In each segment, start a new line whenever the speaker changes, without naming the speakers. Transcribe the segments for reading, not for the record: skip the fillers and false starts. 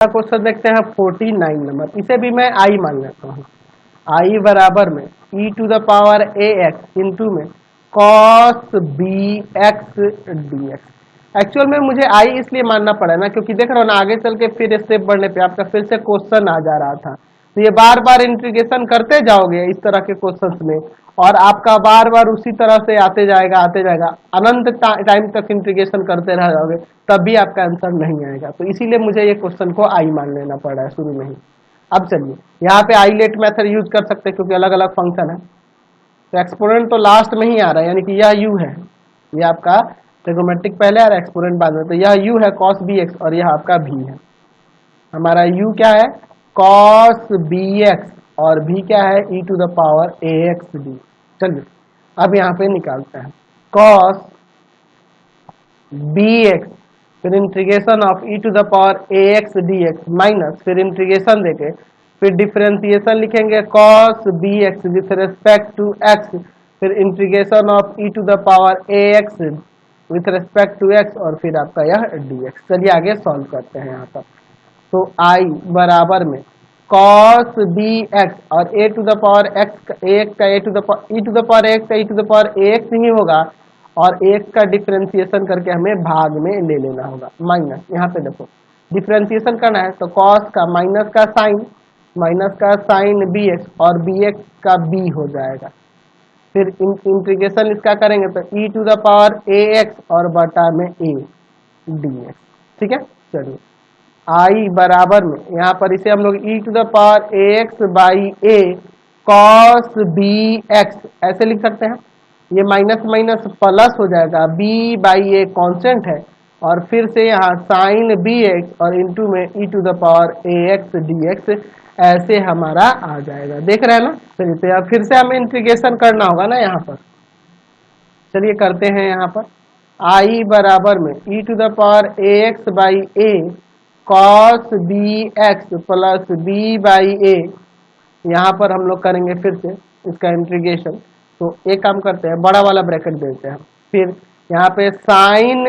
Question देखते हैं 49 number. इसे भी मैं आई मान लेता हूँ। आई बराबर में e to the power a x into में cos b x d x. Actual में मुझे आई इसलिए मानना पड़ा ना क्योंकि देख रहा हो ना आगे चल के फिर स्टेप बढ़ने पे आपका फिर से क्वेश्चन आ जा रहा था, तो ये बार बार इंटीग्रेशन करते जाओगे इस तरह के क्वेश्चंस में और आपका बार बार उसी तरह से आते जाएगा अनंत टाइम तक इंटीग्रेशन करते रह जाओगे तब भी आपका आंसर नहीं आएगा। तो इसीलिए मुझे ये क्वेश्चन को आई मान लेना पड़ा है शुरू में ही। अब चलिए यहाँ पे आईलेट मेथड यूज कर सकते हैं क्योंकि अलग अलग फंक्शन है। तो एक्सपोनेंट तो लास्ट में ही आ रहा है, यानी कि यह यू है, यह आपका ट्रिगोमेट्रिक पहले आ रहा है, एक्सपोनेंट बाद में। तो यह यू है कॉस बी एक्स और यह आपका भी है। हमारा u क्या है कॉस बी एक्स और v क्या है e to the power a x d. चलिए अब यहाँ पे निकालते हैं कॉस बी एक्स फिर integration of e to the power a x d x minus फिर इंटीग्रेशन देके फिर डिफरेंशिएशन लिखेंगे cos b x with respect to x फिर integration of e to the power a x with respect to x और फिर आपका यह D x. चलिए आगे सॉल्व करते हैं यहाँ पर। तो i बराबर में cos बी एक्स और a to the power x एक का a to the power e to the power x का e to the power x ही होगा और एक का डिफरेंशिएशन करके हमें भाग में ले लेना होगा माइनस। यहाँ पे देखो डिफरेंशिएशन करना है तो cos का माइनस का साइन बी एक्स और बी एक्स का बी हो जाएगा। फिर इंटीग्रेशन इसका करेंगे तो e to the power a x और बटा में ए डी एक्स। ठीक है, चलिए आई बराबर में यहाँ पर इसे हम लोग e to the power a x by a cos b x ऐसे लिख सकते हैं। ये माइनस माइनस प्लस हो जाएगा, बी बाई ए कॉन्स्टेंट है और फिर से यहाँ साइन बी एक्स और इंटू में e to the power a x d x ऐसे हमारा आ जाएगा। देख रहे हैं ना। चलिए तो यहाँ फिर से हमें इंटीग्रेशन करना होगा ना यहाँ पर। चलिए करते हैं यहाँ पर आई बराबर में e to the power a x by a cos b x plus b by a. यहाँ पर हम लोग करेंगे फिर से इसका इंटीग्रेशन। तो एक काम करते हैं बड़ा वाला ब्रैकेट देते हैं, फिर यहाँ पे साइन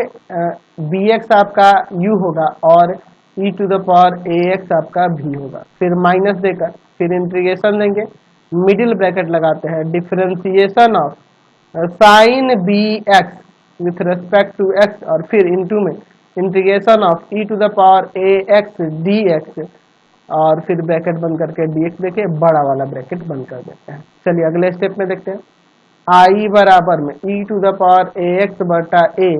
बी एक्स आपका यू होगा और e to the power a x आपका भी होगा, फिर माइनस देकर फिर इंटीग्रेशन देंगे, मिडिल ब्रैकेट लगाते हैं, differentiation of sine b x with respect to x और फिर इंटू में integration of e to the power a x d x और फिर ब्रैकेट बंद करके डी एक्स देके बड़ा वाला ब्रैकेट बंद कर देते हैं। चलिए अगले स्टेप में देखते हैं। आई बराबर में e to the power a x बटा a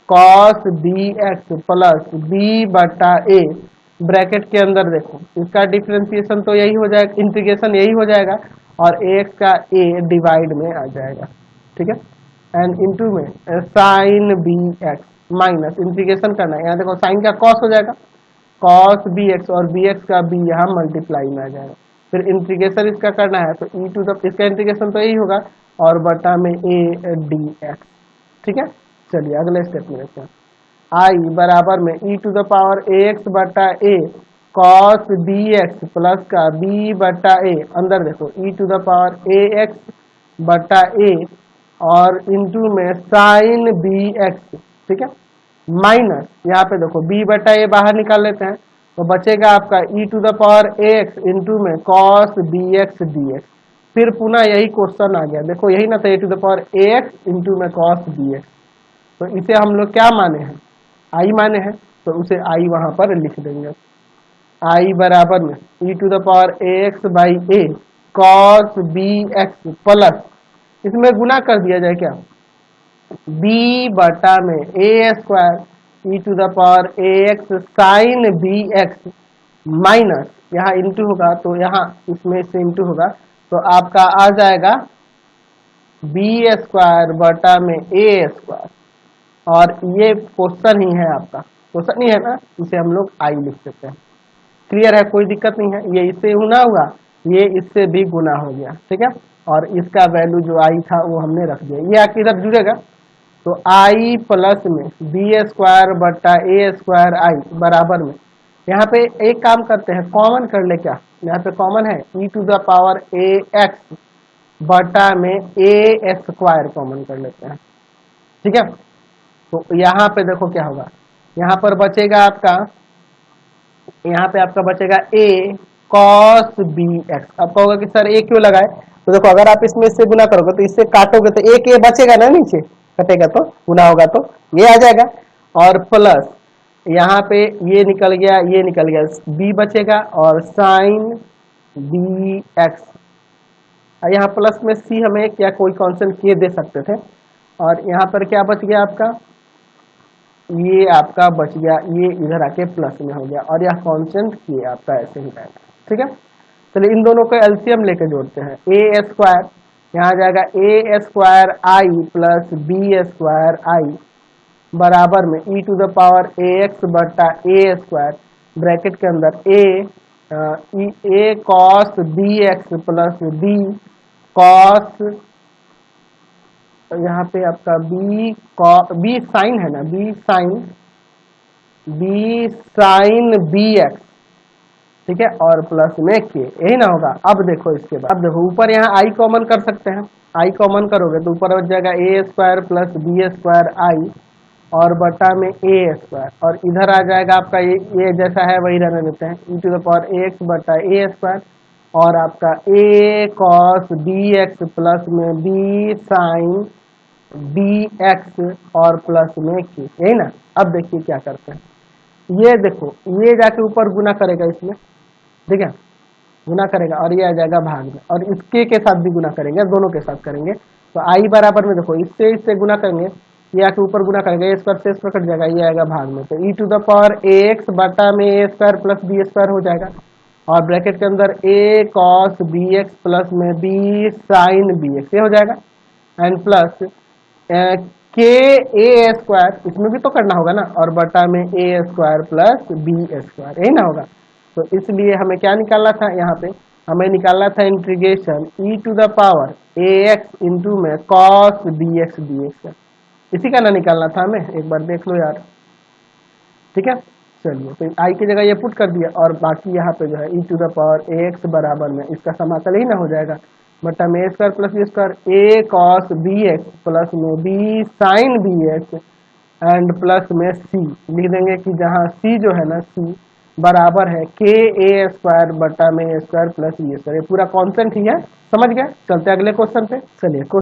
cos b x plus b बटा ए ब्रैकेट के अंदर देखो इसका डिफरेंशिएशन तो यही हो जाएगा, इंटीग्रेशन यही हो जाएगा और ए एक्स का ए डिवाइड में आ जाएगा। ठीक है, एंड इंटू में sine b x minus integration करना है, यहाँ देखो साइन का कॉस हो जाएगा कॉस बी एक्स और बी एक्स का बी यहाँ मल्टीप्लाई में आ जाएगा। फिर इंटीग्रेशन इसका करना है तो ई टू द इसका इंटीग्रेशन तो यही होगा और बटा में ए डी एक्स। ठीक है, चलिए अगले स्टेप में देखते हैं। आई बराबर में e to the power a x बटा a cos b x plus का बी बटा ए अंदर देखो e to the power a x बटा ए और इंटू में साइन बी एक्स। ठीक है, माइनस यहाँ पे देखो b बटा ए बाहर निकाल लेते हैं तो बचेगा आपका e to the power a x into में cos b x d x. फिर पुनः यही क्वेश्चन आ गया, देखो यही ना था a to the power a x into में कॉस बी एक्स। तो इसे हम लोग क्या माने हैं आई माने हैं तो उसे आई वहां पर लिख देंगे। आई बराबर में e to the power a x by a cos b x plus इसमें गुना कर दिया जाए क्या b बटा में a square e to the power a x sine b x minus यहाँ इंटू होगा तो यहाँ इसमें से इंटू होगा तो आपका आ जाएगा बी स्क्वायर बटा में ए स्क्वायर और ये क्वेश्चन ही है आपका, क्वेश्चन ही है ना, इसे हम लोग आई लिख सकते हैं। क्लियर है, कोई दिक्कत नहीं है। ये इससे गुना हुआ, ये इससे भी गुना हो गया। ठीक है, और इसका वैल्यू जो आई था वो हमने रख दिया, ये आके इधर जुड़ेगा तो आई प्लस में बी स्क्वायर बटा ए स्क्वायर आई बराबर में यहाँ पे एक काम करते हैं कॉमन कर ले, क्या यहाँ पे कॉमन है e to the power a x बटा में ए स्क्वायर कॉमन कर लेते हैं। ठीक है, तो यहाँ पे देखो क्या होगा, यहाँ पर बचेगा आपका यहाँ पे आपका बचेगा a cos bx। अब कहोगे कि सर a क्यों लगाए, तो देखो अगर आप इसमें इससे गुना करोगे तो इससे काटोगे तो एक a बचेगा ना, नीचे कटेगा तो गुना होगा तो ये आ जाएगा, और प्लस यहाँ पे ये निकल गया, ये निकल गया, b बचेगा और साइन bx। यहाँ प्लस में c हमें क्या कोई कांस्टेंट k दे सकते थे, और यहाँ पर क्या बच गया आपका, ये आपका बच गया, ये इधर आके प्लस में हो गया, और यह कांस्टेंट ये आपका ऐसे ही रहेगा। ठीक है, चलिए इन दोनों को एलसीएम लेके जोड़ते हैं। ए स्क्वायर यहाँ जाएगा a square I plus b square I बराबर में e to the power a x बटा ए स्क्वायर ब्रैकेट के अंदर a cos b x plus b cos, यहाँ पे आपका बी साइन है ना, बी साइन बी एक्स, ठीक है, और प्लस में के, यही ना होगा। अब देखो इसके बाद, अब देखो ऊपर यहाँ आई कॉमन कर सकते हैं, आई कॉमन करोगे तो ऊपर बच जाएगा a square plus b square आई और बटा में ए स्क्वायर, और इधर आ जाएगा आपका ये जैसा है वही रहने देते हैं, e to the power a x बटा ए स्क्वायर और आपका a cos b x plus में बी साइन बी एक्स और प्लस में के, यही ना। अब देखिए क्या करते हैं, ये देखो ये जाके ऊपर गुना करेगा इसमें, ठीक है, गुना करेगा और ये आ जाएगा भाग में, और इसके के साथ भी गुना करेंगे, दोनों के साथ करेंगे। तो आई बराबर में देखो इससे गुना करेंगे, ये आके ऊपर गुना करेंगे, ए स्क्वायर से स्क्वायर कट जाएगा, ये आएगा भाग में, तो e to the power a x बटा में a square plus b square हो जाएगा, और ब्रैकेट के अंदर a cos b x plus में बी साइन बी एक्स, ये हो जाएगा, एंड प्लस के ए स्क्वायर, इसमें भी तो करना होगा ना, और बटा में a square plus b square, यही ना होगा। तो इसलिए हमें क्या निकालना था, यहाँ पे हमें निकालना था integration e to the power a x into में cos b x d x, इसी का ना निकालना था हमें, एक बार देख लो यार। ठीक है, चलिए तो आई की जगह ये पुट कर दिया, और बाकी यहाँ पे जो है e to the power a x बराबर में इसका समाकल ही ना हो जाएगा, बटा में a square plus b square a cos b x plus में b sine b x and plus में सी लिख देंगे कि जहाँ सी जो है ना, सी बराबर है के ए स्क्वायर बटा में a square plus b square, ये पूरा कॉन्स्टेंट ही है, समझ गए। चलते अगले क्वेश्चन पे, चलिए